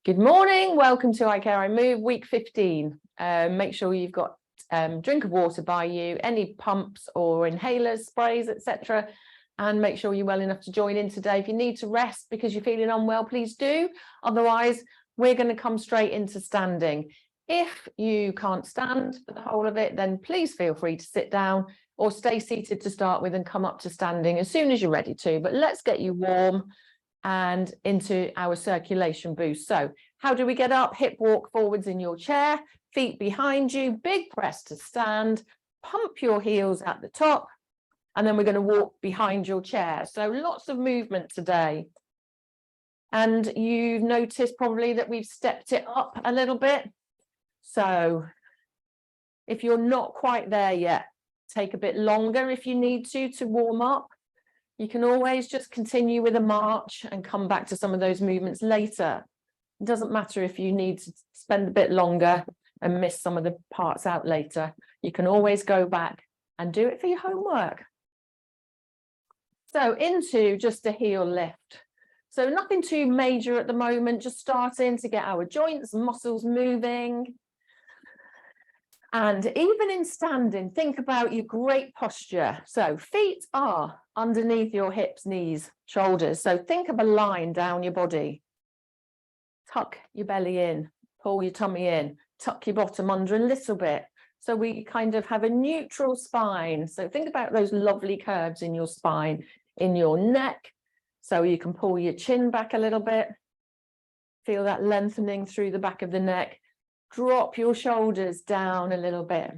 Good morning, welcome to I Care I Move, week 15. Make sure you've got drink of water by you, any pumps or inhalers, sprays, etc. And make sure you're well enough to join in today. If you need to rest because you're feeling unwell, please do. Otherwise, we're going to come straight into standing. If you can't stand for the whole of it, then please feel free to sit down or stay seated to start with and come up to standing as soon as you're ready to. But let's get you warm and into our circulation boost. So how do we get up? Hip walk forwards in your chair, feet behind you, big press to stand, pump your heels at the top, and then we're going to walk behind your chair. So lots of movement today. And you've noticed probably that we've stepped it up a little bit. So if you're not quite there yet, take a bit longer if you need to warm up. You can always just continue with a march and come back to some of those movements later. It doesn't matter if you need to spend a bit longer and miss some of the parts out later. You can always go back and do it for your homework. So into just a heel lift. So nothing too major at the moment, just starting to get our joints and muscles moving. And even in standing, think about your great posture. So feet are underneath your hips, knees, shoulders. So think of a line down your body. Tuck your belly in, pull your tummy in, tuck your bottom under a little bit. So we kind of have a neutral spine. So think about those lovely curves in your spine, in your neck. So you can pull your chin back a little bit. Feel that lengthening through the back of the neck. Drop your shoulders down a little bit.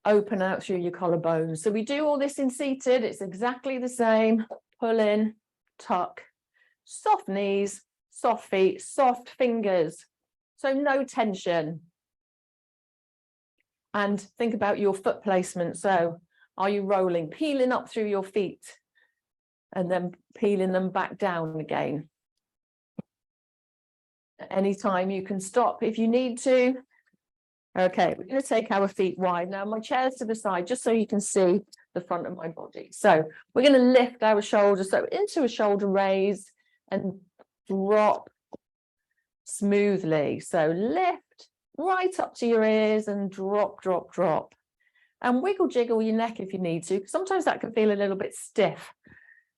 Open out through your collarbones. So we do all this in seated. It's exactly the same. Pull in, tuck, soft knees, soft feet, soft fingers. So no tension. And think about your foot placement. So are you rolling, peeling up through your feet and then peeling them back down again? Anytime you can stop if you need to. Okay, we're going to take our feet wide. Now my chair's to the side just so you can see the front of my body. So we're going to lift our shoulders so into a shoulder raise and drop smoothly. So lift right up to your ears and drop, drop, drop. And wiggle jiggle your neck if you need to, because sometimes that can feel a little bit stiff.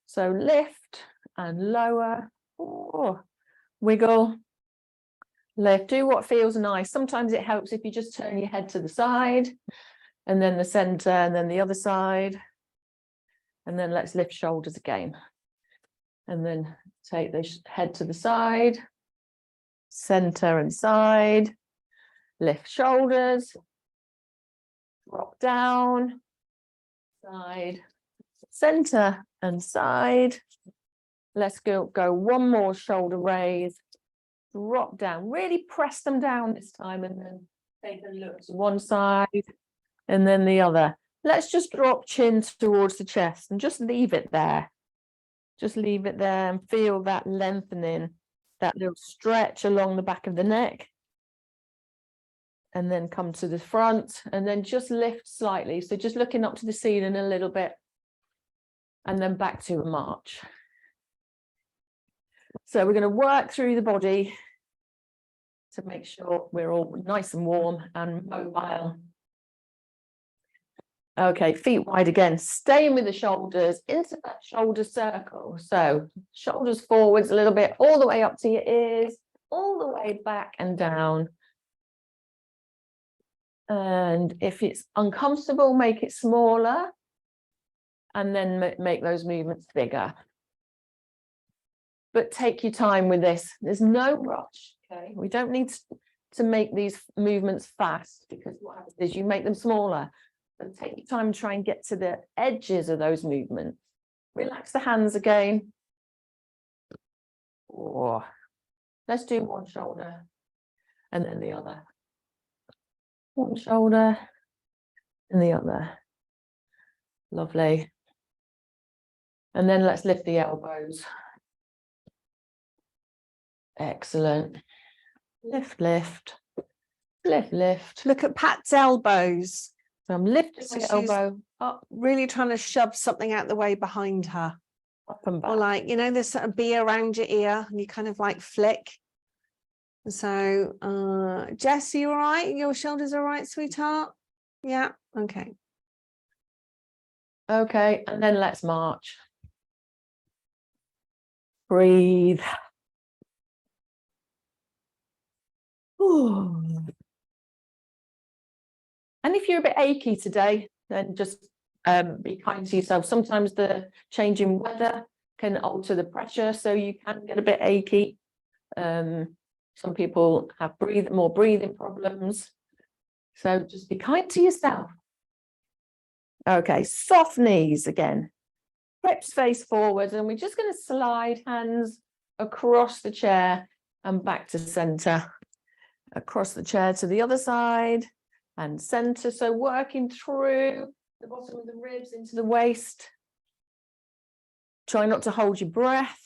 So lift and lower. Oh, wiggle. Lift, do what feels nice. Sometimes it helps if you just turn your head to the side and then the center and then the other side. And then let's lift shoulders again. And then take the head to the side, center and side, lift shoulders, drop down, side, center and side. Let's go one more shoulder raise. Drop down, really press them down this time and then take a look to one side and then the other. Let's just drop chin towards the chest and just leave it there. Just leave it there and feel that lengthening, that little stretch along the back of the neck. And then come to the front and then just lift slightly. So just looking up to the ceiling a little bit and then back to a march. So we're going to work through the body to make sure we're all nice and warm and mobile. Okay, feet wide again, staying with the shoulders into that shoulder circle. So shoulders forwards a little bit, all the way up to your ears, all the way back and down. And if it's uncomfortable, make it smaller and then make those movements bigger. But take your time with this. There's no rush. Okay, we don't need to make these movements fast because what happens is you make them smaller. But take your time to try and get to the edges of those movements. Relax the hands again. Oh. Let's do one shoulder and then the other. One shoulder and the other. Lovely. And then let's lift the elbows. Excellent. Lift, lift, lift, lift. Look at Pat's elbows. So I'm lifting So my she's elbow up. Really trying to shove something out the way behind her. Up and back. Or like, you know, there's a bee around your ear and you kind of like flick. So, Jess, are you all right? Your shoulders all right, sweetheart? Yeah, okay. Okay, and then let's march. Breathe. Ooh. And if you're a bit achy today, then just be kind to yourself. Sometimes the changing weather can alter the pressure, so you can get a bit achy. Some people have more breathing problems. So just be kind to yourself. Okay, soft knees again. Hips face forward, and we're just going to slide hands across the chair and back to center. Across the chair to the other side and center. So working through the bottom of the ribs into the waist. Try not to hold your breath.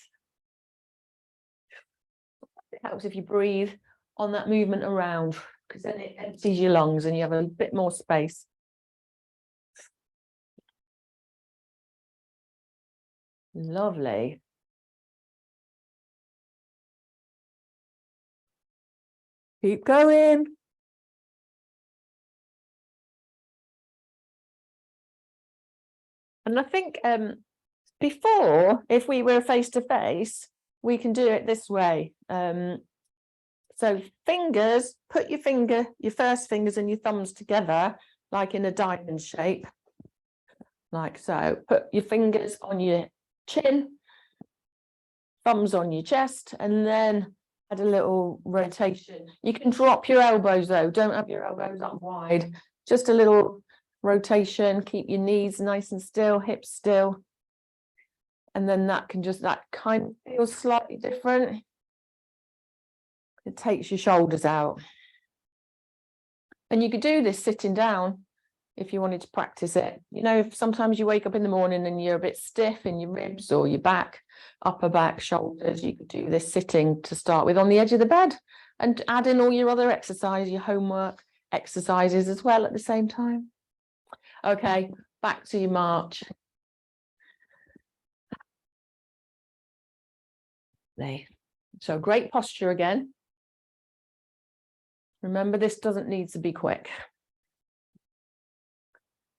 It helps if you breathe on that movement around, because then it empties your lungs and you have a bit more space. Lovely. Keep going. And I think before, if we were face to face, we can do it this way. So fingers, put your first fingers and your thumbs together, like in a diamond shape. Like so. Put your fingers on your chin, thumbs on your chest, and then add a little rotation. You can drop your elbows though. Don't have your elbows up wide. Just a little rotation. Keep your knees nice and still, hips still. And then that kind of feels slightly different. It takes your shoulders out. And you could do this sitting down if you wanted to practice it. You know, if sometimes you wake up in the morning and you're a bit stiff in your ribs or your back, upper back, shoulders, you could do this sitting to start with on the edge of the bed and add in all your other exercises, your homework exercises as well at the same time. Okay, back to your march. So great posture again. Remember, this doesn't need to be quick.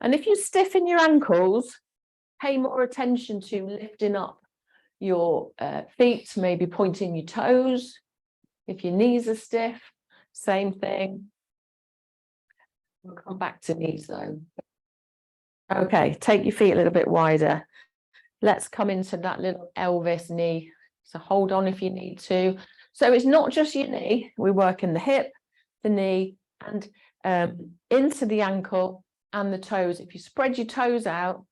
And if you stiffen your ankles, pay more attention to lifting up your feet, maybe pointing your toes. If your knees are stiff, same thing. We'll come back to knees though. Okay, take your feet a little bit wider. Let's come into that little Elvis knee. So hold on if you need to. So it's not just your knee. We work in the hip, the knee, and into the ankle and the toes. If you spread your toes out,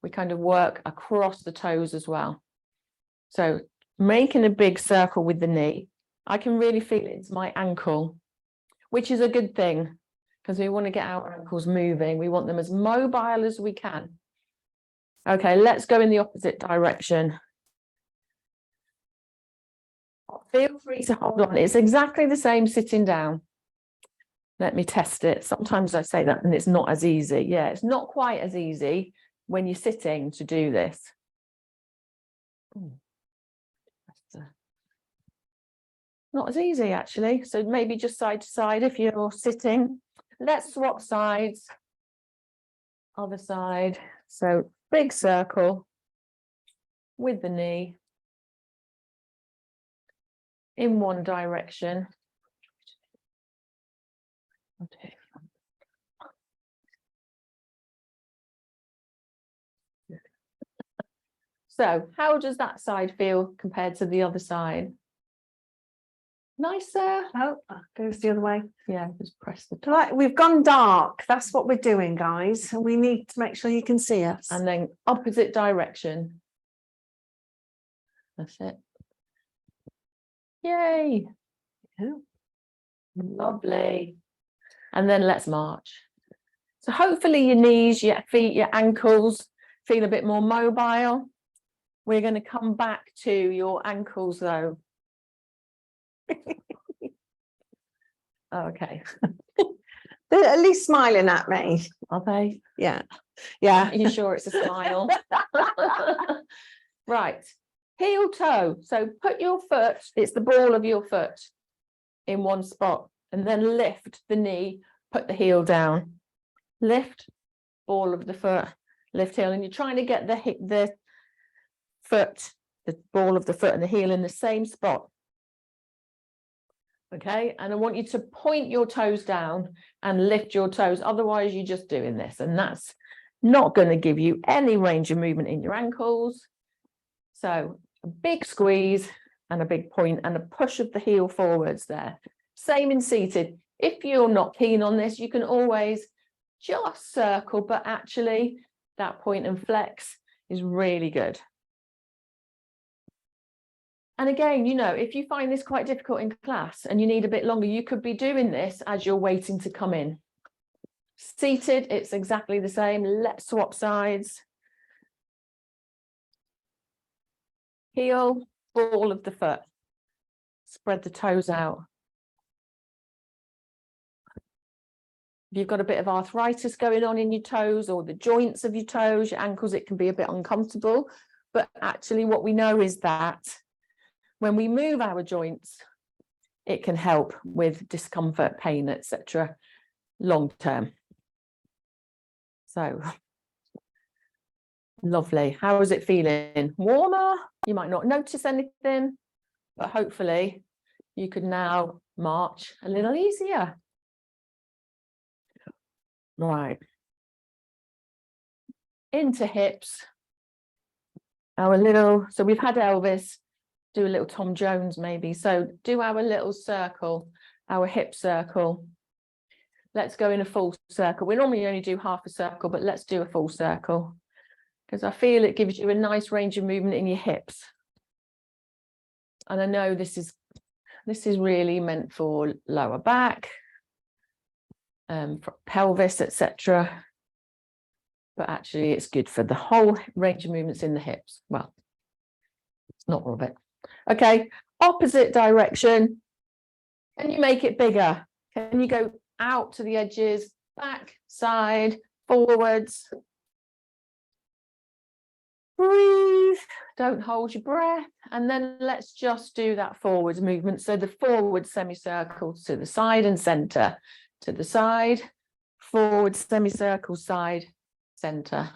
we kind of work across the toes as well. So making a big circle with the knee, I can really feel it into my ankle, which is a good thing because we want to get our ankles moving. We want them as mobile as we can. Okay, let's go in the opposite direction. Feel free to hold on. It's exactly the same sitting down. Let me test it. Sometimes I say that and it's not as easy. Yeah, it's not quite as easy when you're sitting to do this. Not as easy actually. So maybe just side to side if you're sitting. Let's swap sides. Other side. So big circle with the knee in one direction. Okay. So how does that side feel compared to the other side? Nicer. Oh, goes the other way. Yeah, just press the top. Right, we've gone dark. That's what we're doing, guys. We need to make sure you can see us. And then opposite direction. That's it. Yay. Yeah. Lovely. And then let's march. So hopefully your knees, your feet, your ankles feel a bit more mobile. We're going to come back to your ankles though. Okay. They're at least smiling at me. Are they? Yeah. Yeah. Are you sure it's a smile? Right, heel toe. So put your foot, it's the ball of your foot in one spot, and then lift the knee, put the heel down. Lift, ball of the foot, lift heel, and you're trying to get the foot, the ball of the foot and the heel in the same spot. Okay, and I want you to point your toes down and lift your toes, otherwise you're just doing this, and that's not going to give you any range of movement in your ankles. So a big squeeze and a big point and a push of the heel forwards there. Same in seated. If you're not keen on this, you can always just circle, but actually that point and flex is really good. And again, you know, if you find this quite difficult in class and you need a bit longer, you could be doing this as you're waiting to come in. Seated, it's exactly the same. Let's swap sides. Heel, ball of the foot. Spread the toes out. If you've got a bit of arthritis going on in your toes or the joints of your toes, your ankles, it can be a bit uncomfortable. But actually what we know is that when we move our joints, it can help with discomfort, pain, etc. long term. So lovely. How is it feeling? Warmer? You might not notice anything, but hopefully you could now march a little easier. Right. Into hips. Our little, so we've had Elvis, do a little Tom Jones maybe. So do our little circle, our hip circle. Let's go in a full circle. We normally only do half a circle, but let's do a full circle because I feel it gives you a nice range of movement in your hips. And I know this is really meant for lower back, for pelvis, etc. But actually it's good for the whole range of movements in the hips. Well, it's not all of it. Okay, opposite direction. Can you make it bigger? Can you go out to the edges, back, side, forwards? Breathe, don't hold your breath. And then let's just do that forwards movement. So the forward semicircle to the side and center, to the side, forward semicircle, side, center.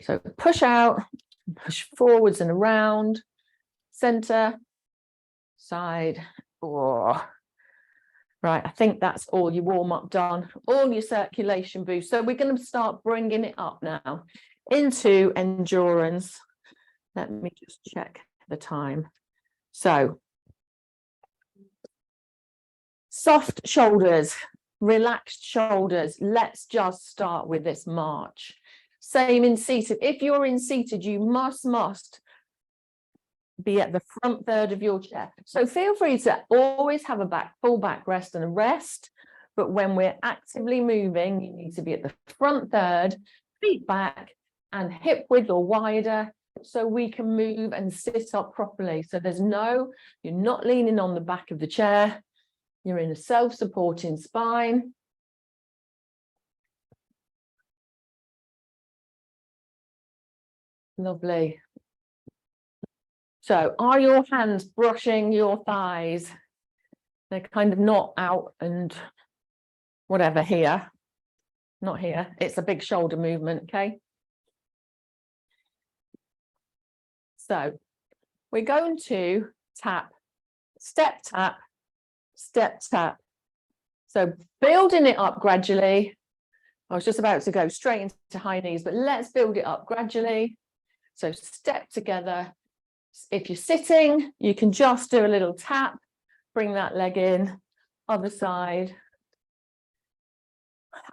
So push out, push forwards and around, center, side, or right. I think that's all your warm up done, all your circulation boost. So we're going to start bringing it up now into endurance. Let me just check the time. So soft shoulders, relaxed shoulders. Let's just start with this march. Same in seated. If you're in seated, you must be at the front third of your chair. So feel free to always have a full back rest and a rest. But when we're actively moving, you need to be at the front third, feet back and hip width or wider, so we can move and sit up properly. So you're not leaning on the back of the chair. You're in a self-supporting spine. Lovely. So are your hands brushing your thighs? They're kind of not out and whatever here. Not here. It's a big shoulder movement, okay? So we're going to tap, step, tap, step, tap. So building it up gradually. I was just about to go straight into high knees, but let's build it up gradually. So step together. If you're sitting, you can just do a little tap, bring that leg in, other side.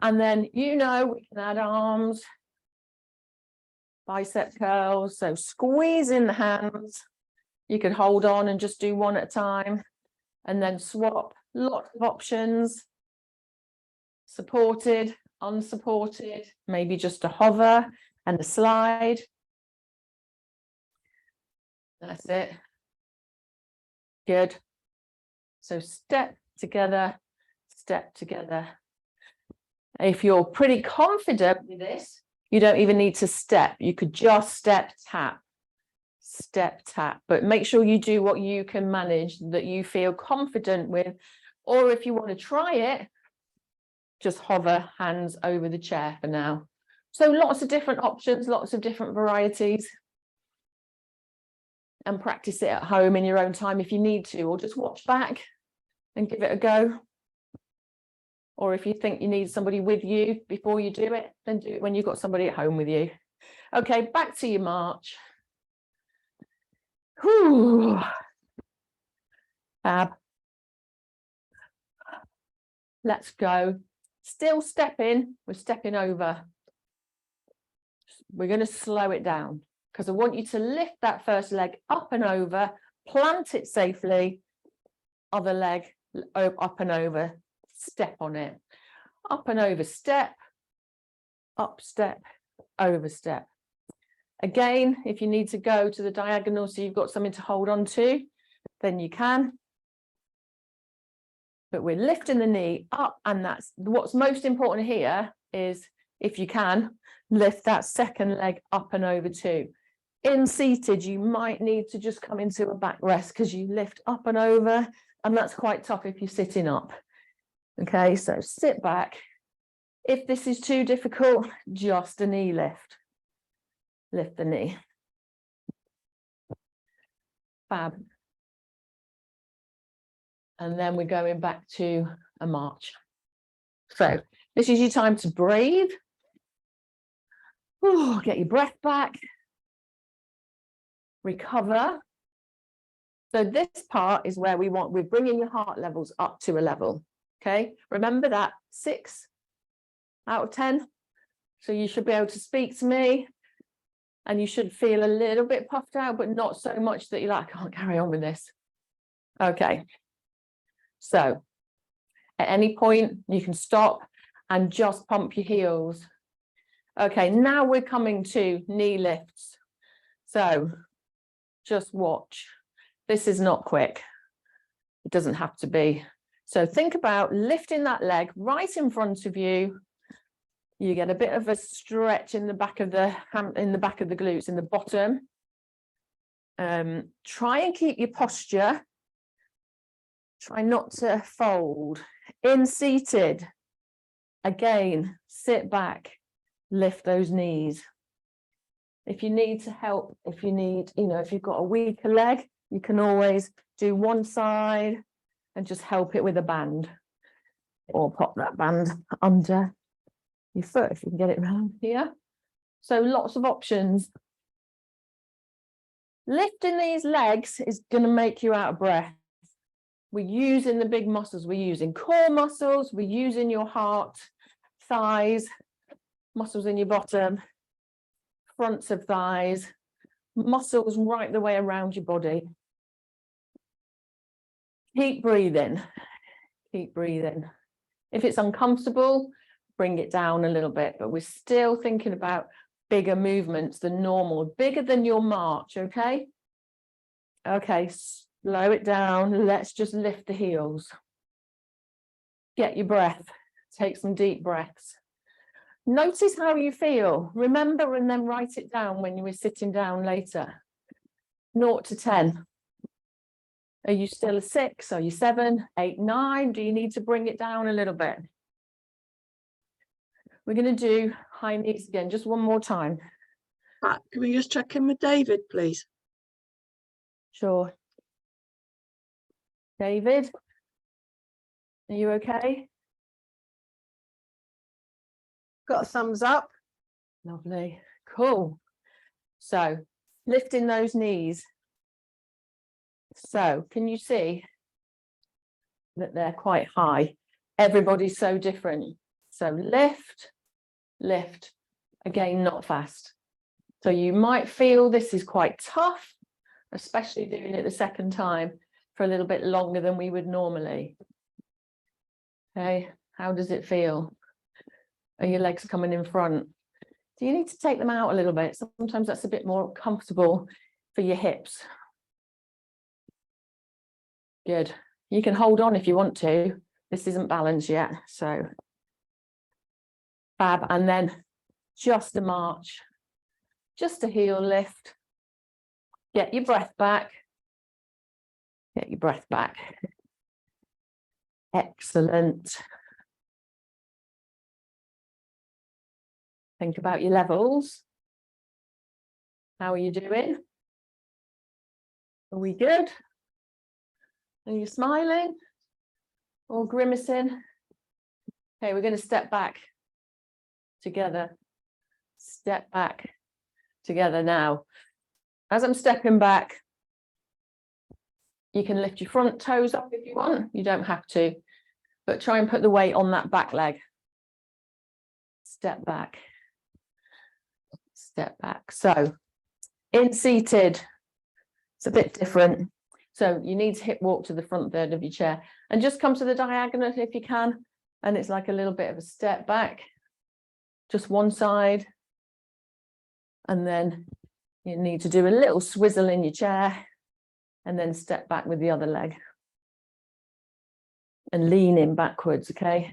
And then, we can add arms, bicep curls. So squeeze in the hands. You could hold on and just do one at a time and then swap. Lots of options. Supported, unsupported, maybe just a hover and a slide. That's it. Good. So step together, step together. If you're pretty confident with this, you don't even need to step. You could just step, tap, step, tap. But make sure you do what you can manage, that you feel confident with. Or if you want to try it, just hover hands over the chair for now. So lots of different options, lots of different varieties. And practice it at home in your own time if you need to, or just watch back and give it a go. Or if you think you need somebody with you before you do it, then do it when you've got somebody at home with you. Okay, back to your march. Whew. Fab. Let's go. Still stepping, we're stepping over. We're going to slow it down because I want you to lift that first leg up and over, plant it safely, other leg up and over, step on it. Up and over, step, up, step, over, step. Again, if you need to go to the diagonal so you've got something to hold on to, then you can. But we're lifting the knee up, and that's what's most important here is, if you can, lift that second leg up and over too. In seated, you might need to just come into a back rest because you lift up and over, and that's quite tough if you're sitting up. Okay, so sit back. If this is too difficult, just a knee lift. Lift the knee. Fab. And then we're going back to a march. So this is your time to breathe. Ooh, get your breath back. Recover. So this part is where we're bringing your heart levels up to a level. Okay, remember that 6 out of 10. So you should be able to speak to me, and you should feel a little bit puffed out, but not so much that you're like, I can't carry on with this. Okay. So at any point you can stop and just pump your heels. Okay, now we're coming to knee lifts. So just watch. This is not quick. It doesn't have to be. So think about lifting that leg right in front of you. You get a bit of a stretch in the back of the glutes, in the bottom. Try and keep your posture. Try not to fold. In seated, again, sit back, lift those knees. If you need to help, if you've got a weaker leg, you can always do one side and just help it with a band, or pop that band under your foot if you can get it around here. So lots of options. Lifting these legs is going to make you out of breath. We're using the big muscles. We're using core muscles. We're using your heart, thighs, muscles in your bottom, fronts of thighs, muscles right the way around your body. Keep breathing. Keep breathing. If it's uncomfortable, bring it down a little bit, but we're still thinking about bigger movements than normal, bigger than your march, okay? Okay, slow it down. Let's just lift the heels. Get your breath. Take some deep breaths. Notice how you feel. Remember, and then write it down when you were sitting down later. 0 to 10. Are you still a 6? Are you 7, 8, 9? Do you need to bring it down a little bit? We're going to do high knees again, just one more time. Can we just check in with David, please? Sure. David, are you okay? Got a thumbs up. Lovely. Cool. So lifting those knees. So can you see that they're quite high? Everybody's so different. So lift, lift. Again, not fast. So you might feel this is quite tough, especially doing it the second time for a little bit longer than we would normally. Okay, how does it feel? Are your legs coming in front? Do you need to take them out a little bit? Sometimes that's a bit more comfortable for your hips. Good. You can hold on if you want to. This isn't balanced yet, so fab. And then just a march, just a heel lift. Get your breath back. Get your breath back. Excellent. Think about your levels. How are you doing? Are we good? Are you smiling or grimacing? Okay, we're going to step back together. Step back together now. As I'm stepping back, you can lift your front toes up if you want. You don't have to, but try and put the weight on that back leg. Step back. Step back. So in seated, it's a bit different. So you need to hip walk to the front third of your chair and just come to the diagonal if you can. And it's like a little bit of a step back, just one side. And then you need to do a little swizzle in your chair and then step back with the other leg and lean in backwards, okay?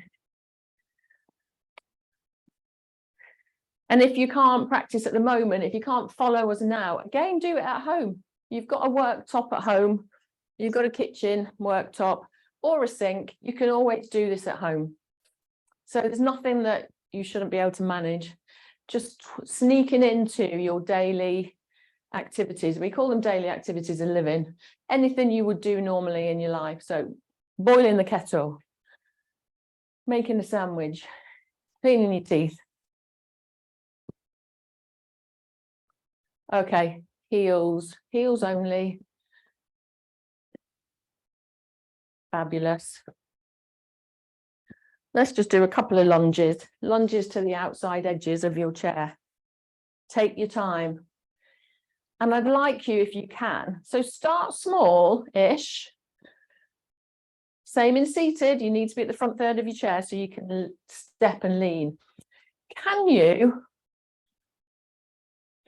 And if you can't practice at the moment, if you can't follow us now, again, do it at home. You've got a worktop at home, you've got a kitchen worktop or a sink. You can always do this at home. So there's nothing that you shouldn't be able to manage. Just sneaking into your daily activities. We call them daily activities of living. Anything you would do normally in your life. So boiling the kettle, making a sandwich, cleaning your teeth. Okay, heels only. Fabulous. Let's just do a couple of lunges to the outside edges of your chair. Take your time. And I'd like you, if you can, so start small-ish. Same in seated, you need to be at the front third of your chair so you can step and lean. Can you,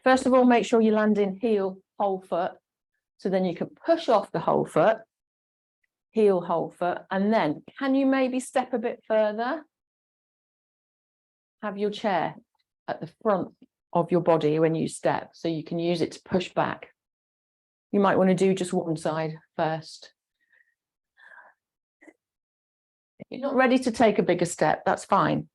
first of all, make sure you land in heel, whole foot, so then you can push off the whole foot, heel, whole foot, and then can you maybe step a bit further? Have your chair at the front of your body when you step, so you can use it to push back. You might want to do just one side first. If you're not ready to take a bigger step, that's fine.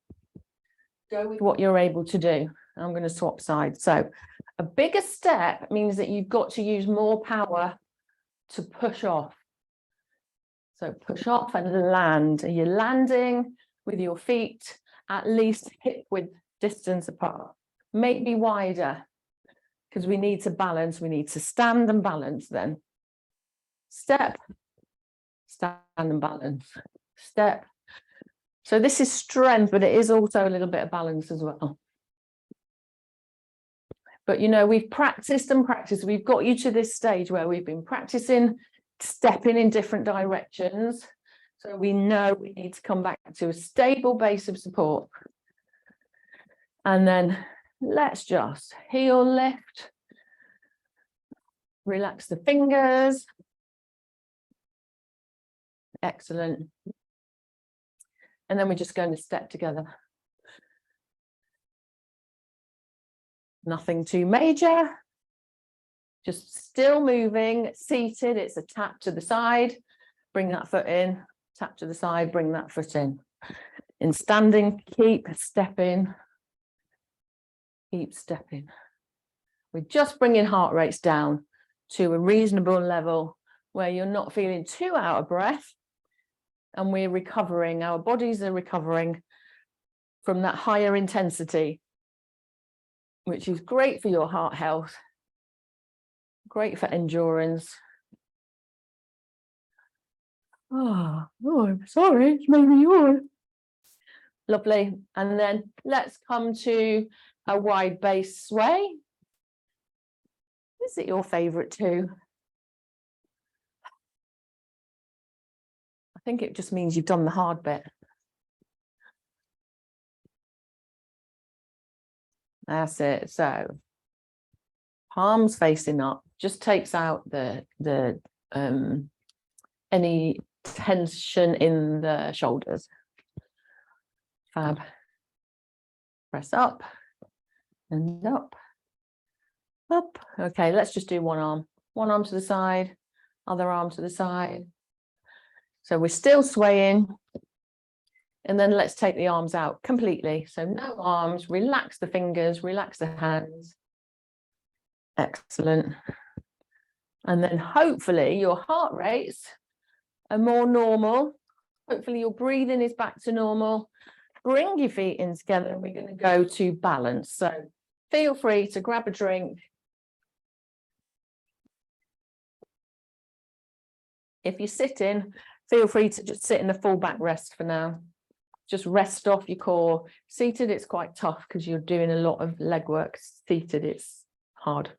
Go with what you're able to do. I'm going to swap sides. So a bigger step means that you've got to use more power to push off. So push off and land. You're landing with your feet at least hip width distance apart. Maybe wider, because we need to balance. We need to stand and balance then. Step, stand and balance. Step. So this is strength, but it is also a little bit of balance as well. But you know, we've practiced and practiced. We've got you to this stage where we've been practicing stepping in different directions. So we know we need to come back to a stable base of support. And then let's just heel lift. Relax the fingers. Excellent. And then we're just going to step together. Nothing too major. Just still moving, seated. It's a tap to the side. Bring that foot in. Tap to the side, bring that foot in. In standing, keep stepping. Keep stepping. We're just bringing heart rates down to a reasonable level where you're not feeling too out of breath. And we're recovering, our bodies are recovering from that higher intensity, which is great for your heart health, great for endurance. Oh, I'm sorry, it's made me yawn. Lovely. And then let's come to a wide base sway. Is it your favorite too? I think it just means you've done the hard bit. That's it. So palms facing up just takes out the any tension in the shoulders. Fab. Press up and up. Up. Okay, let's just do one arm. One arm to the side, other arm to the side. So we're still swaying. And then let's take the arms out completely. So no arms, relax the fingers, relax the hands. Excellent. And then hopefully your heart rates are more normal. Hopefully your breathing is back to normal. Bring your feet in together and we're going to go to balance. So feel free to grab a drink. If you're sitting, feel free to just sit in a full back rest for now. Just rest off your core. Seated, it's quite tough because you're doing a lot of leg work. Seated, it's hard.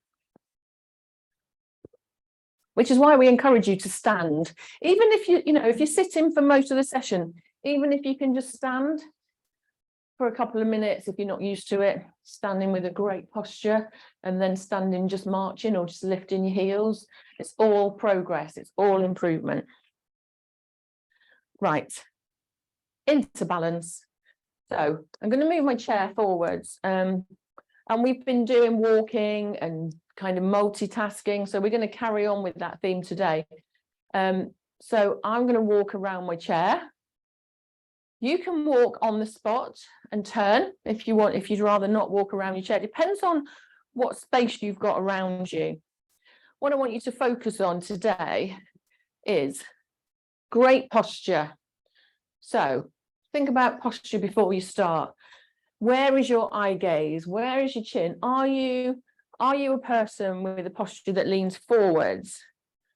Which is why we encourage you to stand. Even if if you're sitting for most of the session, even if you can just stand for a couple of minutes, if you're not used to it, standing with a great posture and then standing just marching or just lifting your heels. It's all progress. It's all improvement. Right. Into balance. So I'm going to move my chair forwards. And we've been doing walking and kind of multitasking. So we're going to carry on with that theme today. So I'm going to walk around my chair. You can walk on the spot and turn if you want, if you'd rather not walk around your chair. It depends on what space you've got around you. What I want you to focus on today is great posture. So think about posture before you start. Where is your eye gaze? Where is your chin? Are you a person with a posture that leans forwards?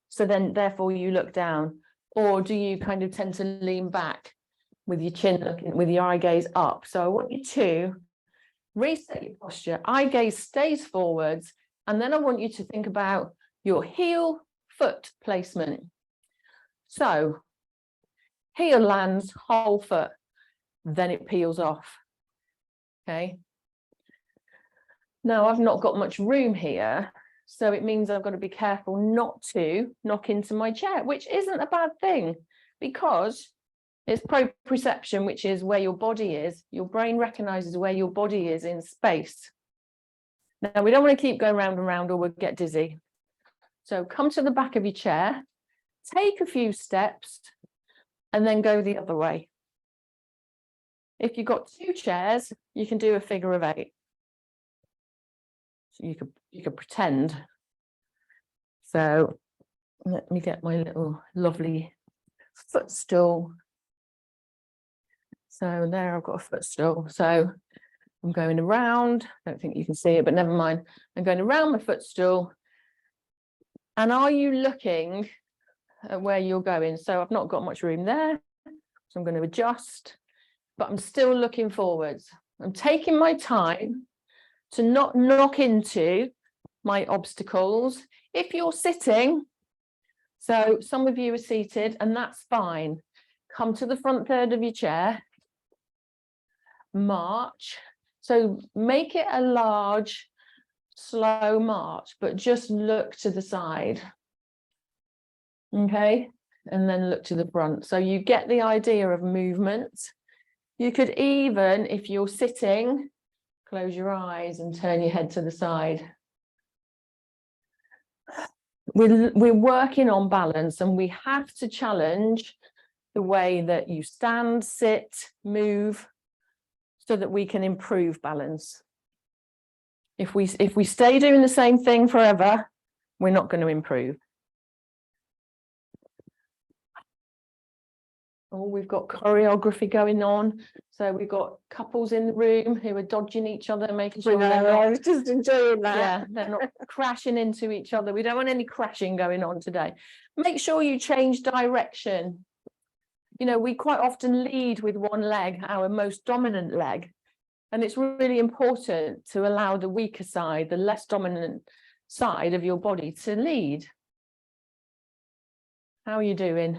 So then therefore you look down, or do you kind of tend to lean back with your chin looking, with your eye gaze up? So I want you to reset your posture. Eye gaze stays forwards, and then I want you to think about your heel foot placement. So heel lands, whole foot, then it peels off. Okay. Now I've not got much room here, so it means I've got to be careful not to knock into my chair, which isn't a bad thing because it's proprioception, which is where your body is. Your brain recognizes where your body is in space. Now we don't want to keep going round and round or we'll get dizzy. So come to the back of your chair, take a few steps, and then go the other way. If you've got two chairs, you can do a figure of 8. So you could pretend. So let me get my little lovely footstool. So there I've got a footstool. So I'm going around. I don't think you can see it, but never mind. I'm going around my footstool. And are you looking at where you're going? So I've not got much room there. So I'm going to adjust, but I'm still looking forwards. I'm taking my time to not knock into my obstacles. If you're sitting, so some of you are seated, and that's fine. Come to the front third of your chair. March. So make it a large, slow march, but just look to the side. Okay, and then look to the front. So you get the idea of movement. You could even, if you're sitting, close your eyes and turn your head to the side. We're working on balance, and we have to challenge the way that you stand, sit, move, so that we can improve balance. If we stay doing the same thing forever, we're not going to improve. Oh, we've got choreography going on. So we've got couples in the room who are dodging each other, making sure I was just enjoying that. Yeah, they're not crashing into each other. We don't want any crashing going on today. Make sure you change direction. You know, we quite often lead with one leg, our most dominant leg. And it's really important to allow the weaker side, the less dominant side of your body to lead. How are you doing?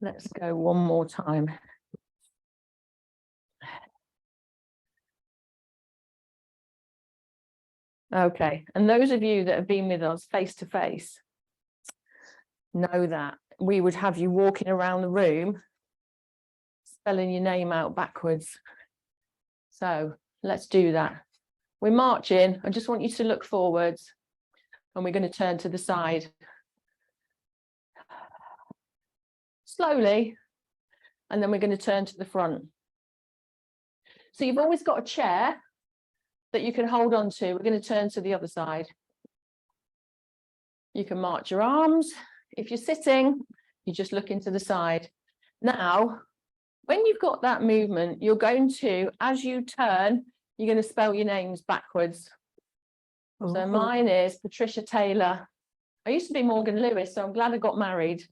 Let's go one more time. Okay, and those of you that have been with us face to face know that we would have you walking around the room, spelling your name out backwards. So let's do that. We're marching. I just want you to look forwards. and we're going to turn to the side. Slowly, and then we're going to turn to the front. So you've always got a chair that you can hold on to. We're going to turn to the other side. You can march your arms. If you're sitting, you just look into the side. Now, when you've got that movement, you're going to, as you turn, you're going to spell your names backwards. So mine is Patricia Taylor. I used to be Morgan Lewis, so I'm glad I got married.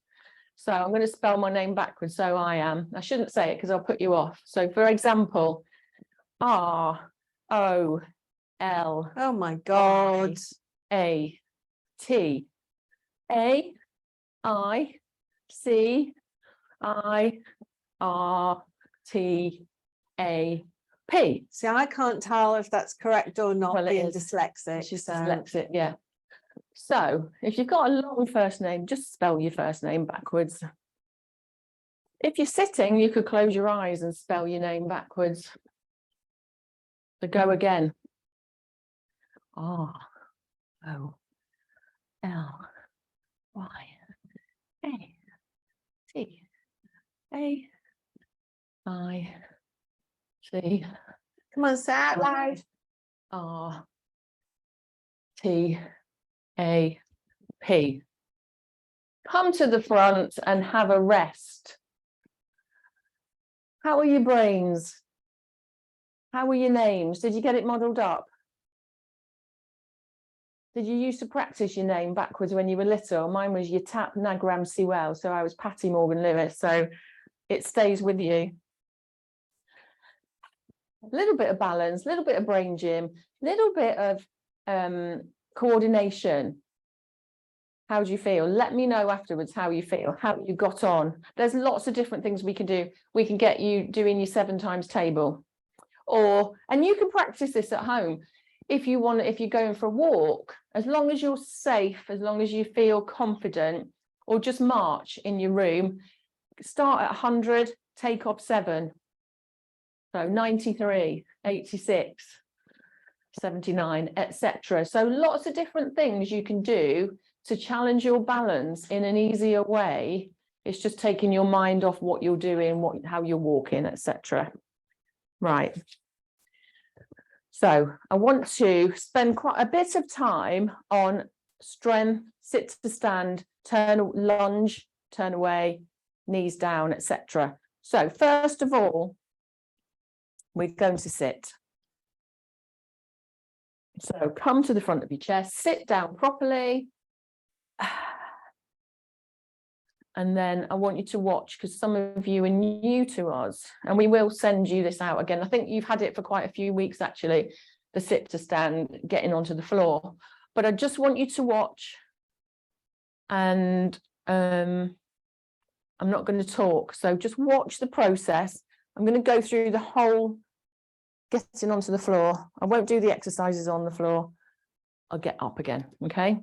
So I'm going to spell my name backwards. So I am. I shouldn't say it because I'll put you off. So for example, R-O-L. Oh my God. A-T. A-I-C-I-R-T-A-P. See, I can't tell if that's correct or not, Well, it being is. dyslexic. She's so- dyslexic, yeah. So if you've got a long first name, just spell your first name backwards. If you're sitting, you could close your eyes and spell your name backwards. So go again. R-O-L-Y-A-T-A-I-C. Come on, say it out loud. R-T-A-P. Come to the front and have a rest. How are your brains? How are your names? Did you get it modelled up? Did you used to practice your name backwards when you were little? Mine was Yatap Nagram Siwel, so I was Patty Morgan Lewis, so it stays with you. A little bit of balance, a little bit of brain gym, a little bit of coordination. How do you feel? Let me know afterwards how you feel, how you got on. There's lots of different things we can do. We can get you doing your 7 times table, and you can practice this at home. If you want, if you're going for a walk, as long as you're safe, as long as you feel confident, or just march in your room, start at 100, take off 7. So 93, 86, 79, etc. So lots of different things you can do to challenge your balance in an easier way. It's just taking your mind off what you're doing, how you're walking, etc. Right. So I want to spend quite a bit of time on strength, sit to stand, turn, lunge, turn away, knees down, etc. So first of all, we're going to sit. So come to the front of your chair, sit down properly. And then I want you to watch, because some of you are new to us, and we will send you this out again. I think you've had it for quite a few weeks, actually, the sit to stand, getting onto the floor. But I just want you to watch, and I'm not going to talk. So just watch the process. I'm going to go through the whole getting onto the floor. I won't do the exercises on the floor. I'll get up again, okay?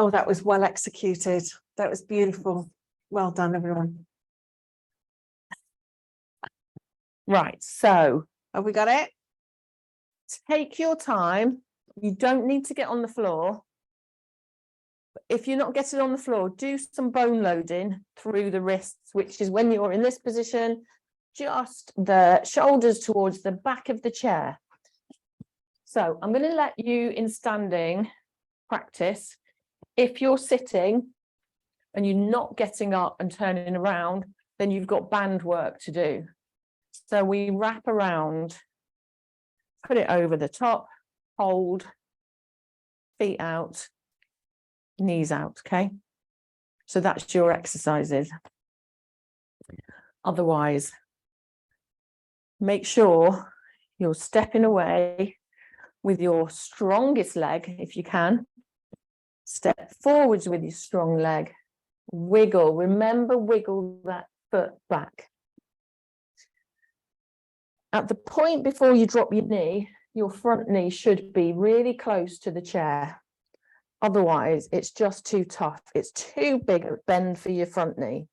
Oh, that was well executed. That was beautiful. Well done, everyone. Right, so Have we got it? take your time. You don't need to get on the floor. If you're not getting on the floor, do some bone loading through the wrists, which is when you're in this position, just the shoulders towards the back of the chair. So I'm going to let you in standing practice. If you're sitting and you're not getting up and turning around, then you've got band work to do. So we wrap around, put it over the top, hold, feet out, knees out, okay? So that's your exercises. Otherwise, make sure you're stepping away with your strongest leg, if you can. Step forwards with your strong leg. Wiggle, remember, wiggle that foot back. At the point before you drop your knee, your front knee should be really close to the chair. Otherwise, it's just too tough. It's too big a bend for your front knee.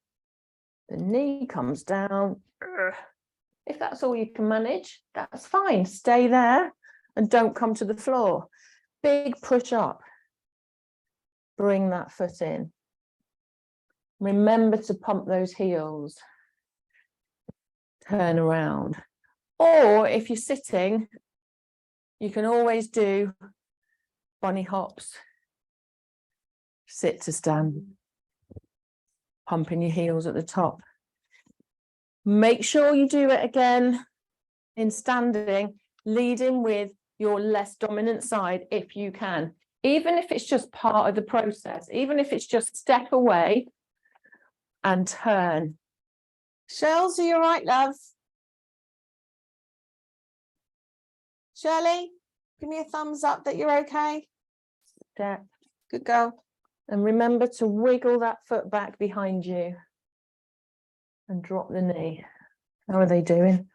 The knee comes down. If that's all you can manage, that's fine. Stay there and don't come to the floor. Big push up. Bring that foot in. Remember to pump those heels. Turn around. Or if you're sitting, you can always do bunny hops. Sit to stand. Pumping your heels at the top. Make sure you do it again in standing, leading with your less dominant side if you can. Even if it's just part of the process, even if it's just step away and turn. Shells, are you all right, love? Shirley, give me a thumbs up that you're okay. Step. Good girl. And remember to wiggle that foot back behind you and drop the knee. How are they doing?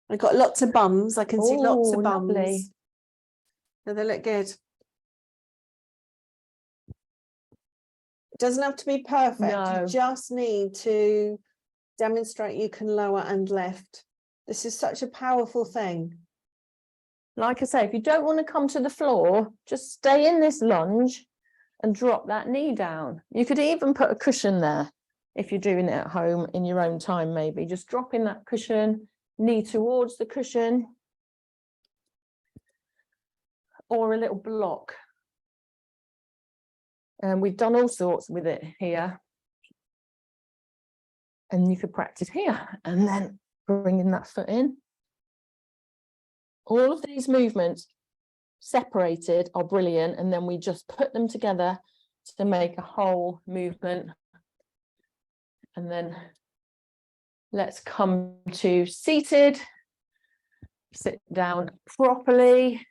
I've got lots of bums. I can see lots Oh, of bums. lovely. So they look good. It doesn't have to be perfect. No. You just need to demonstrate you can lower and lift. This is such a powerful thing. Like I say, if you don't want to come to the floor, just stay in this lunge and drop that knee down. You could even put a cushion there if you're doing it at home in your own time, maybe. Just dropping that cushion, knee towards the cushion, or a little block. And we've done all sorts with it here. And you could practice here and then bringing that foot in. All of these movements separated are brilliant, and then we just put them together to make a whole movement. And then let's come to seated. Sit down properly.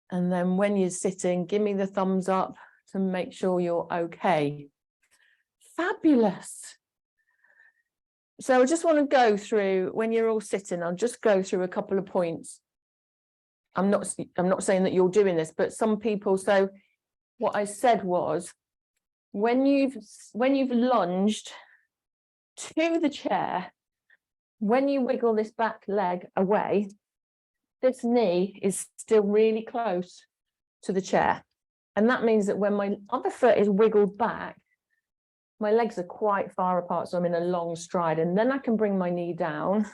And then when you're sitting, give me the thumbs up to make sure you're okay. Fabulous. So I just want to go through, when you're all sitting, I'll just go through a couple of points. I'm not saying that you're doing this, but some people, so what I said was, when you've lunged to the chair, when you wiggle this back leg away, this knee is still really close to the chair. And that means that when my other foot is wiggled back, my legs are quite far apart, so I'm in a long stride, and then I can bring my knee down,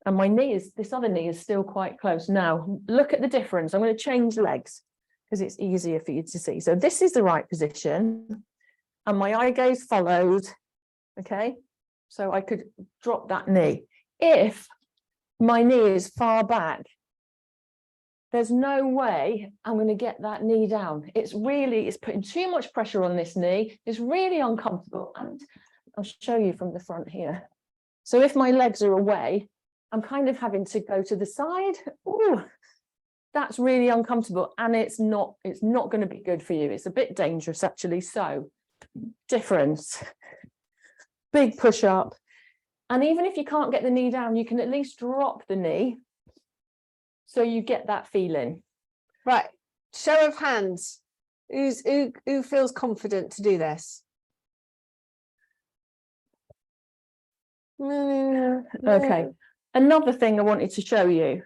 and my knee is, this other knee is still quite close. Now, look at the difference. I'm going to change legs because it's easier for you to see. So this is the right position, and my eye gaze followed, okay? So I could drop that knee. If my knee is far back, there's no way I'm going to get that knee down. It's putting too much pressure on this knee. It's really uncomfortable. And I'll show you from the front here. So if my legs are away, I'm kind of having to go to the side. Ooh, that's really uncomfortable. And it's not going to be good for you. It's a bit dangerous, actually. So difference, big push up. And even if you can't get the knee down, you can at least drop the knee. So you get that feeling. Right, show of hands. Who feels confident to do this? Okay, another thing I wanted to show you,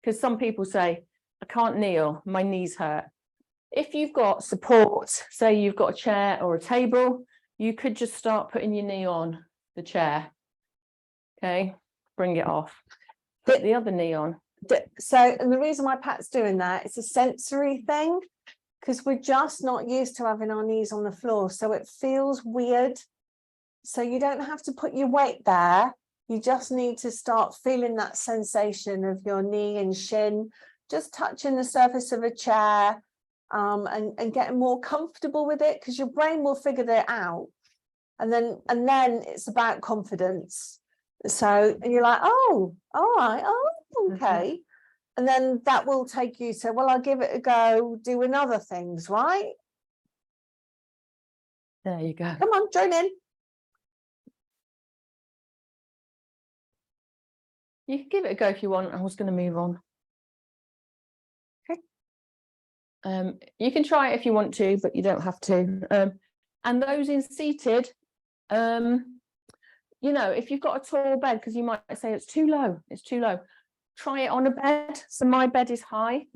because some people say, I can't kneel, my knees hurt. If you've got support, say you've got a chair or a table, you could just start putting your knee on the chair. Okay, bring it off. Put the other knee on. So, and the reason why Pat's doing that, it's a sensory thing, because we're just not used to having our knees on the floor. So it feels weird. So you don't have to put your weight there. You just need to start feeling that sensation of your knee and shin, just touching the surface of a chair, and getting more comfortable with it, because your brain will figure it out. And then it's about confidence. So, and you're like, oh, all right, oh, okay. And then that will take you to, well, I'll give it a go doing other things, right? There you go. Come on, join in. You can give it a go if you want. I was going to move on. Okay. You can try it if you want to, but you don't have to. And those in seated, you know, if you've got a tall bed, because you might say it's too low, try it on a bed. So my bed is high.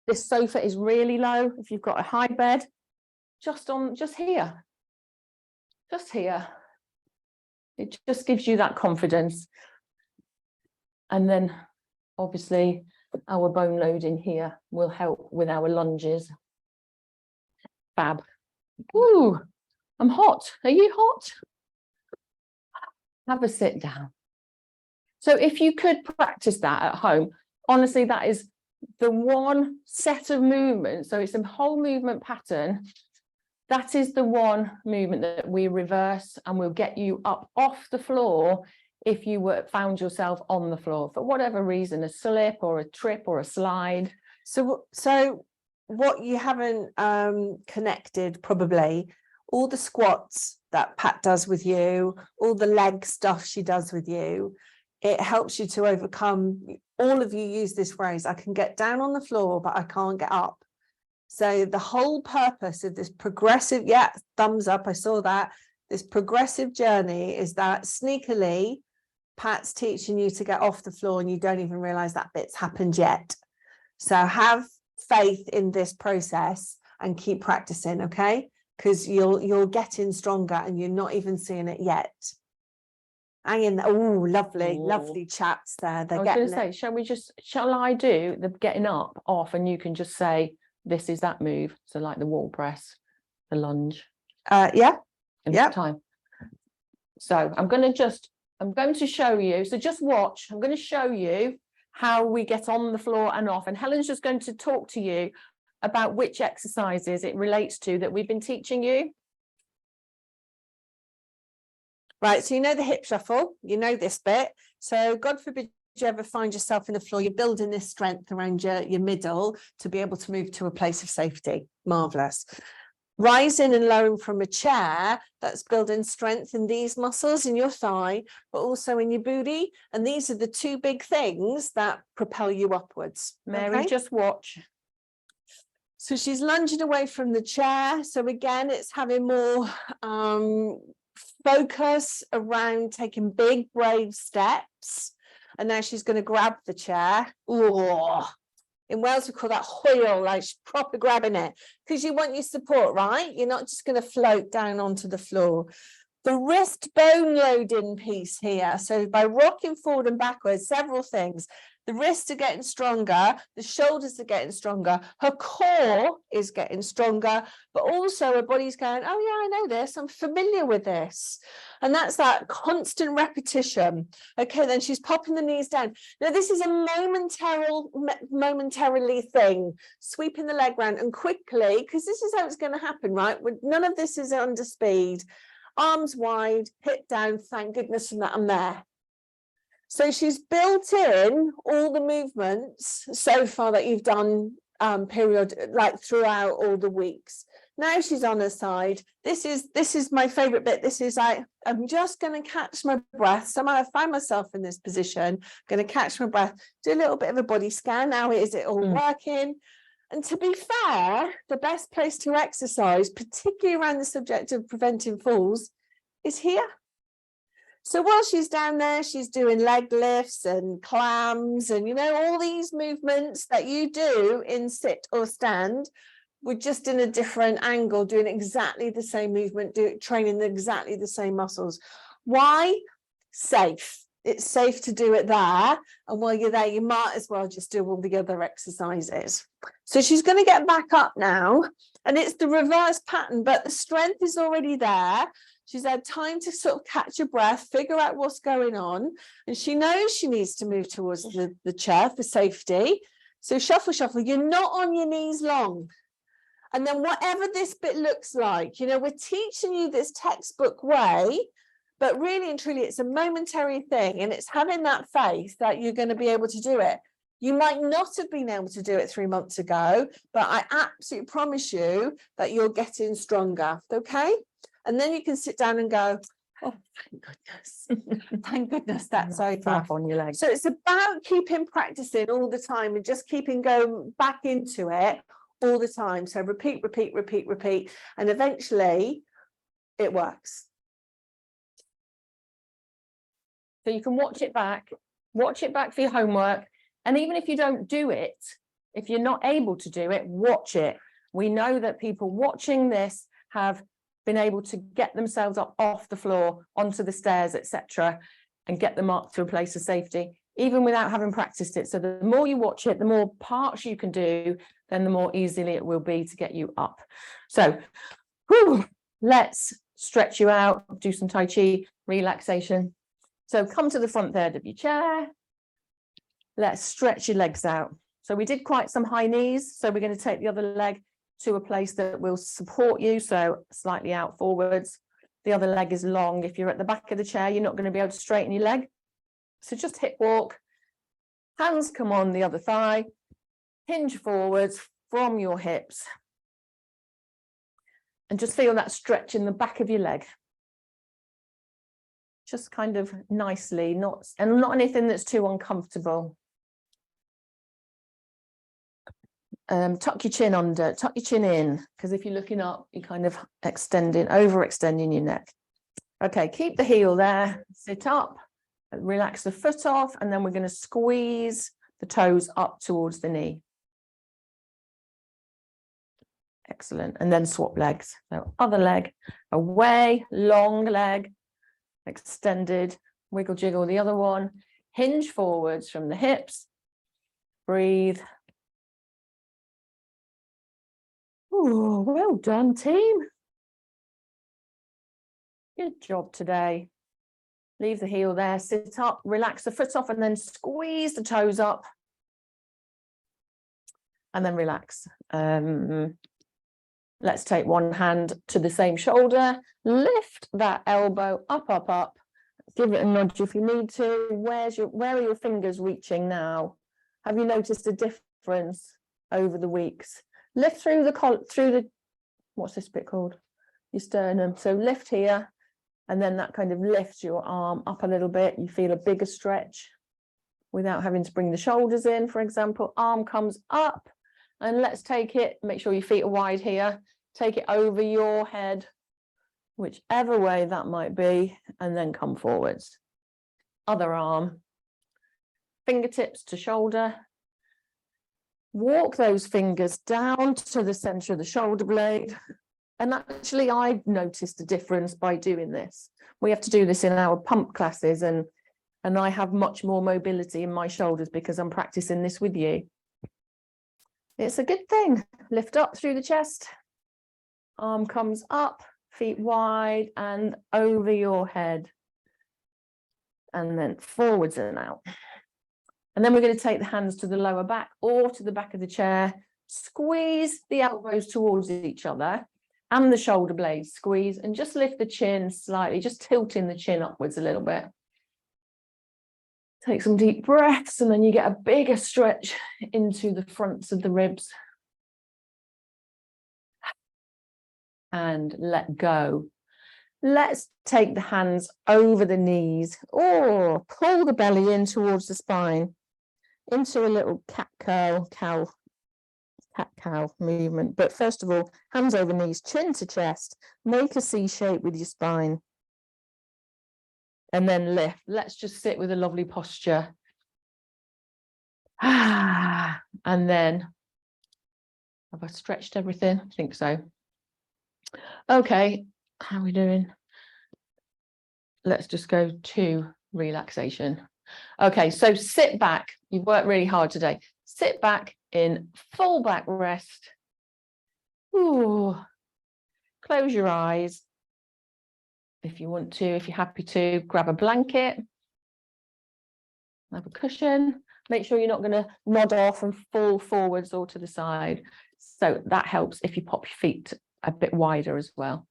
This sofa is really low. If you've got a high bed, just here. It just gives you that confidence. And then obviously our bone loading here will help with our lunges. Fab. Ooh, I'm hot. Are you hot? Have a sit down. So if you could practice that at home, honestly, that is the one set of movements. So it's a whole movement pattern. That is the one movement that we reverse and will get you up off the floor if you found yourself on the floor for whatever reason, a slip or a trip or a slide. So what you haven't connected, probably all the squats that Pat does with you, all the leg stuff she does with you, it helps you to overcome. All of you use this phrase, I can get down on the floor, but I can't get up. So the whole purpose of this progressive, thumbs up, I saw that, this progressive journey is that sneakily, Pat's teaching you to get off the floor and you don't even realize that bit's happened yet. So have faith in this process and keep practicing, okay? Because you're getting stronger and you're not even seeing it yet. Hang in there. Oh, lovely chats there. They're I was getting going to say, shall I do the getting up off and you can just say, this is that move. So like the wall press, the lunge. Yeah. Time. So I'm going to show you. So just watch. I'm going to show you how we get on the floor and off. And Helen's just going to talk to you about which exercises it relates to that we've been teaching you. Right. So you know the hip shuffle, you know this bit. So God forbid you ever find yourself in the floor, you're building this strength around your middle to be able to move to a place of safety. Marvelous. Rising and lowering from a chair, that's building strength in these muscles in your thigh, but also in your booty. And these are the two big things that propel you upwards. Mary, okay? just watch. So she's lunging away from the chair. So again, it's having more focus around taking big, brave steps. And now she's going to grab the chair. Ooh. In Wales, we call that hoil, like she's proper grabbing it, because you want your support, right? You're not just going to float down onto the floor. The wrist bone loading piece here. So by rocking forward and backwards, several things. The wrists are getting stronger, the shoulders are getting stronger, her core is getting stronger, but also her body's going, oh yeah, I know this, I'm familiar with this. And that's that constant repetition. Okay, then she's popping the knees down. Now this is a momentarily thing, sweeping the leg round and quickly, because this is how it's going to happen, right? None of this is under speed. Arms wide, hip down, thank goodness for that I'm there. So she's built in all the movements so far that you've done throughout all the weeks. Now she's on her side. This is my favorite bit. This is I'm just going to catch my breath. Somehow I find myself in this position, going to catch my breath, do a little bit of a body scan. How is it all working? And to be fair, the best place to exercise, particularly around the subject of preventing falls, is here. So while she's down there, she's doing leg lifts and clams and, you know, all these movements that you do in sit or stand. We're just in a different angle, doing exactly the same movement, training exactly the same muscles. Why? Safe. It's safe to do it there. And while you're there, you might as well just do all the other exercises. So she's going to get back up now. And it's the reverse pattern, but the strength is already there. She's had time to sort of catch her breath, figure out what's going on. And she knows she needs to move towards the chair for safety. So shuffle, shuffle. You're not on your knees long. And then whatever this bit looks like, you know, we're teaching you this textbook way, but really and truly, it's a momentary thing. And it's having that faith that you're going to be able to do it. You might not have been able to do it 3 months ago, but I absolutely promise you that you're getting stronger. Okay. And then you can sit down and go, oh, thank goodness. Thank goodness that's over. Flap on your legs. So it's about keeping practicing all the time and just keeping going back into it all the time. So repeat, repeat, repeat, repeat. And eventually it works. So you can watch it back for your homework. And even if you don't do it, if you're not able to do it, watch it. We know that people watching this have been able to get themselves up off the floor, onto the stairs, etc., and get them up to a place of safety, even without having practiced it. So the more you watch it, the more parts you can do, then the more easily it will be to get you up. So let's stretch you out, do some Tai Chi, relaxation. So come to the front third of your chair. Let's stretch your legs out. So we did quite some high knees. So we're going to take the other leg to a place that will support you. So slightly out forwards. The other leg is long. If you're at the back of the chair, you're not going to be able to straighten your leg. So just hip walk. Hands come on the other thigh. Hinge forwards from your hips. And just feel that stretch in the back of your leg. Just kind of nicely, not anything that's too uncomfortable. Tuck your chin under, tuck your chin in, because if you're looking up, you're kind of overextending your neck. Okay, keep the heel there, sit up, relax the foot off, and then we're going to squeeze the toes up towards the knee. Excellent. And then swap legs. So other leg away, long leg, extended, wiggle jiggle the other one, hinge forwards from the hips, breathe. Oh, well done, team. Good job today. Leave the heel there, sit up, relax the foot off, and then squeeze the toes up. And then relax. Let's take one hand to the same shoulder, lift that elbow up, up, up. Give it a nudge if you need to. Where are your fingers reaching now? Have you noticed a difference over the weeks? Lift through the what's this bit called? Your sternum. So lift here, and then that kind of lifts your arm up a little bit. You feel a bigger stretch without having to bring the shoulders in, for example. Arm comes up, and let's take it, make sure your feet are wide here. Take it over your head, whichever way that might be, and then come forwards. Other arm, fingertips to shoulder. Walk those fingers down to the center of the shoulder blade. And actually, I've noticed a difference by doing this. We have to do this in our pump classes, and I have much more mobility in my shoulders because I'm practicing this with you. It's a good thing. Lift up through the chest. Arm comes up, feet wide and over your head. And then forwards and out. And then we're going to take the hands to the lower back or to the back of the chair. Squeeze the elbows towards each other and the shoulder blades. Squeeze and just lift the chin slightly, just tilting the chin upwards a little bit. Take some deep breaths, and then you get a bigger stretch into the fronts of the ribs. And let go. Let's take the hands over the knees, or pull the belly in towards the spine, into a little cat-cow movement. But first of all, hands over knees, chin to chest, make a C shape with your spine. and then lift. Let's just sit with a lovely posture. And then, have I stretched everything? I think so. Okay, how are we doing? Let's just go to relaxation. Okay, so sit back. You've worked really hard today. Sit back in full back rest. Ooh. Close your eyes. If you want to, if you're happy to, grab a blanket. Have a cushion. Make sure you're not going to nod off and fall forwards or to the side. So that helps if you pop your feet a bit wider as well.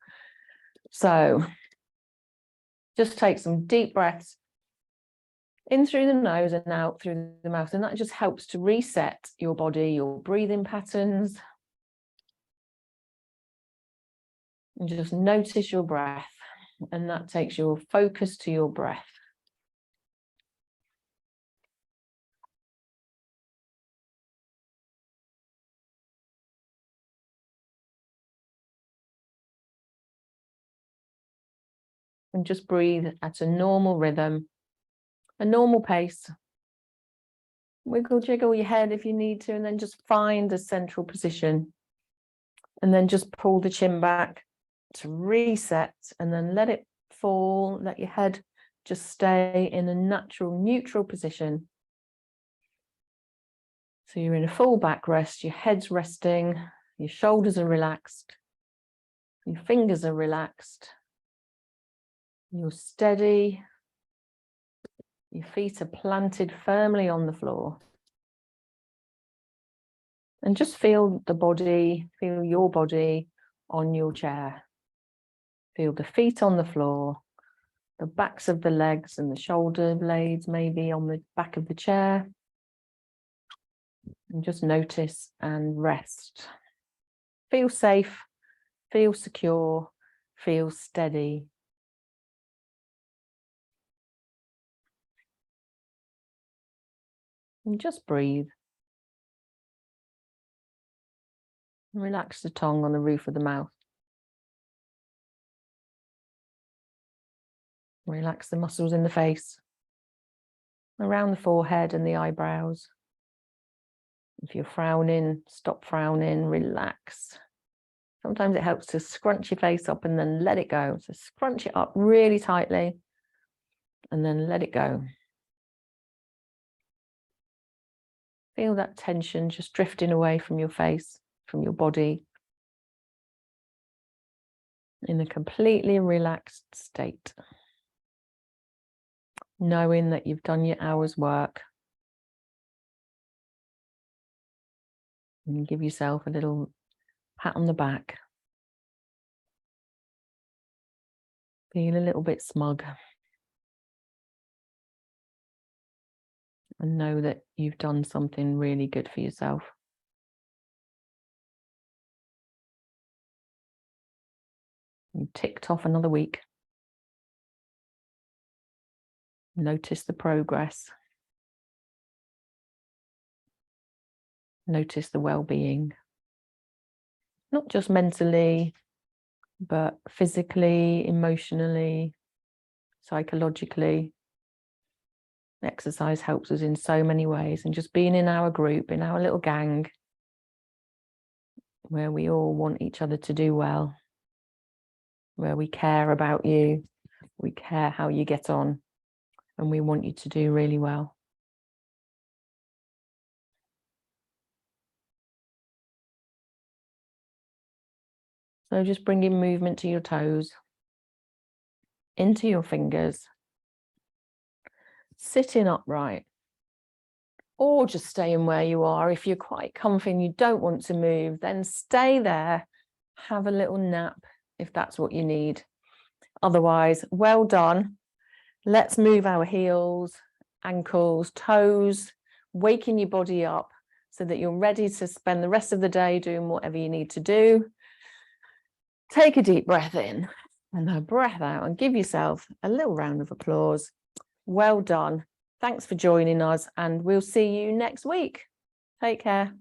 So just take some deep breaths in through the nose and out through the mouth. And that just helps to reset your body, your breathing patterns. And just notice your breath. And that takes your focus to your breath. And just breathe at a normal rhythm, a normal pace. Wiggle, jiggle your head if you need to, and then just find a central position. And then just pull the chin back to reset, and then let it fall. Let your head just stay in a natural, neutral position. So you're in a full back rest, your head's resting, your shoulders are relaxed, your fingers are relaxed. You're steady. Your feet are planted firmly on the floor. And just feel the body, feel your body on your chair. Feel the feet on the floor, the backs of the legs and the shoulder blades maybe on the back of the chair. And just notice and rest. Feel safe, feel secure, feel steady. And just breathe. Relax the tongue on the roof of the mouth. Relax the muscles in the face, around the forehead and the eyebrows. If you're frowning, stop frowning, relax. Sometimes it helps to scrunch your face up and then let it go. So scrunch it up really tightly and then let it go. Feel that tension just drifting away from your face, from your body, in a completely relaxed state. Knowing that you've done your hour's work. And give yourself a little pat on the back. Feel a little bit smug. And know that you've done something really good for yourself. You ticked off another week. Notice the progress. Notice the well-being. Not just mentally, but physically, emotionally, psychologically. Exercise helps us in so many ways, and just being in our group, in our little gang, where we all want each other to do well, where we care about you, we care how you get on, and we want you to do really well. So just bringing movement to your toes, into your fingers, sitting upright, or just staying where you are. If you're quite comfy and you don't want to move, then stay there, have a little nap if that's what you need. Otherwise, well done. Let's move our heels, ankles, toes, waking your body up so that you're ready to spend the rest of the day doing whatever you need to do. Take a deep breath in and a breath out, and give yourself a little round of applause. Well done. Thanks for joining us, and we'll see you next week. Take care.